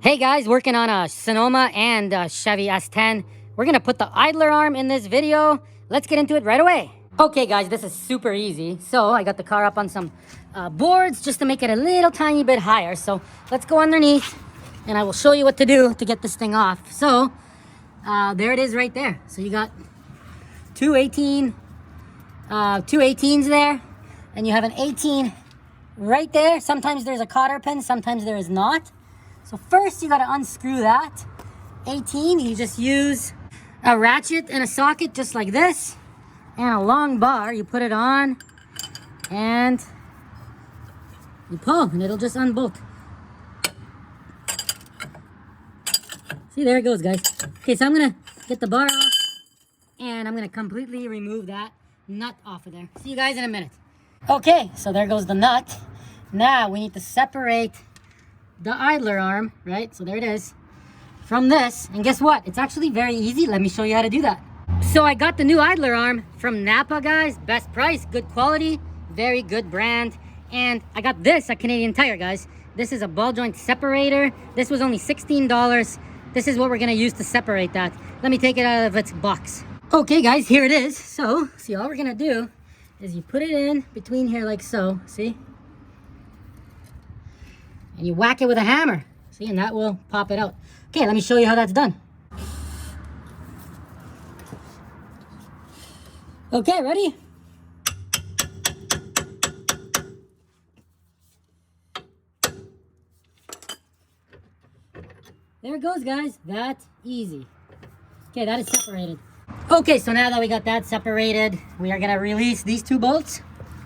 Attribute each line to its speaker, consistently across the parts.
Speaker 1: Hey guys, working on a Sonoma and a Chevy S-10. We're gonna put the idler arm in this video. Let's get into it right away. Okay guys, this is super easy. So I got the car up on some boards just to make it a little tiny bit higher. So let's go underneath and I will show you what to do to get this thing off. So there it is right there. So you got two 18s there, and you have an 18 right there. Sometimes there's a cotter pin, sometimes there is not. So first you got to unscrew that 18. You just use a ratchet and a socket just like this and a long bar. You put it on and you pull and it'll just unbolt. See, there it goes, guys. Okay, so I'm gonna get the bar off and I'm gonna completely remove that nut off of there. See you guys in a minute. Okay, so there goes the nut. Now we need to separate the idler arm, right? So there it is from this. And guess what? It's actually very easy. Let me show you how to do that. So I got the new idler arm from Napa, guys. Best price, good quality, very good brand. And I got this at Canadian Tire, guys. This is a ball joint separator. This was only $16. This is what we're gonna use to separate that. Let me take it out of its box. Okay guys, here it is. So see, all we're gonna do is you put it in between here like so, see? And you whack it with a hammer, see, and that will pop it out. Okay, let me show you how that's done. Okay, ready? There it goes, guys. That's easy. Okay, that is separated. Okay, so now that we got that separated, we are gonna release these two bolts,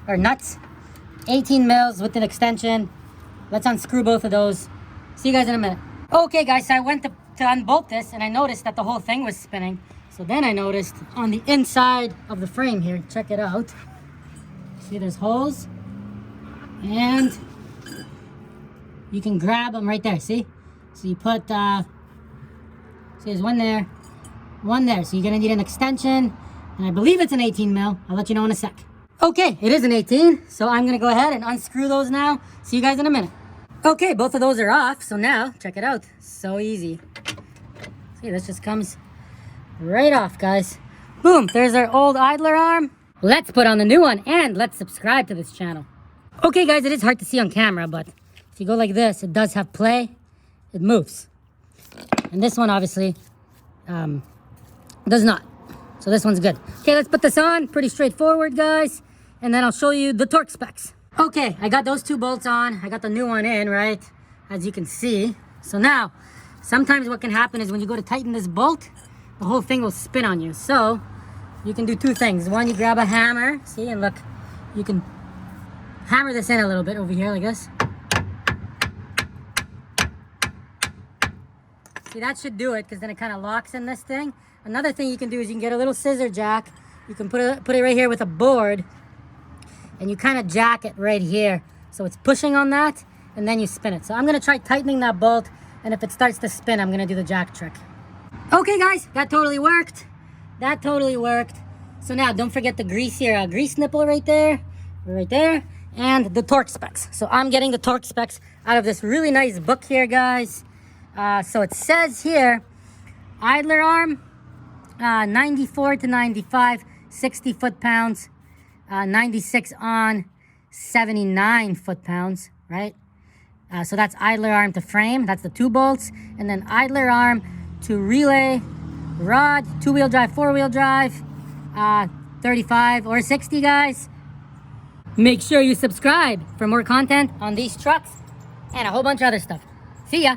Speaker 1: or nuts, 18 mils with an extension. Let's unscrew both of those. See you guys in a minute. Okay guys, so I went to unbolt this and I noticed that the whole thing was spinning. So then I noticed on the inside of the frame here, check it out. See, there's holes and you can grab them right there, see? So you put, see, there's one there. So you're gonna need an extension, and I believe it's an 18 mil. I'll let you know in a sec. Okay, it is an 18, so I'm gonna go ahead and unscrew those now. See you guys in a minute. Okay, both of those are off, so now, check it out. So easy. See, this just comes right off, guys. Boom, there's our old idler arm. Let's put on the new one, and let's subscribe to this channel. Okay, guys, it is hard to see on camera, but if you go like this, it does have play. It moves. And this one, obviously, does not. So this one's good. Okay, let's put this on. Pretty straightforward, guys. And then I'll show you the torque specs. Okay, I got those two bolts on. I got the new one in, right? As you can see. So now, sometimes what can happen is when you go to tighten this bolt, the whole thing will spin on you. So you can do two things. One, you grab a hammer. See, and look, you can hammer this in a little bit over here like this. See, that should do it because then it kind of locks in this thing. Another thing you can do is you can get a little scissor jack. You can put it right here with a board and you kind of jack it right here. So it's pushing on that and then you spin it. So I'm going to try tightening that bolt, and if it starts to spin, I'm going to do the jack trick. Okay guys, that totally worked. That totally worked. So now don't forget the grease here, grease nipple right there, and the torque specs. So I'm getting the torque specs out of this really nice book here, guys. So it says here, idler arm, 94 to 95, 60 foot-pounds, 96 on, 79 foot-pounds, right? So that's idler arm to frame, that's the two bolts, and then idler arm to relay, rod, two-wheel drive, four-wheel drive, 35 or 60, guys. Make sure you subscribe for more content on these trucks and a whole bunch of other stuff. See ya.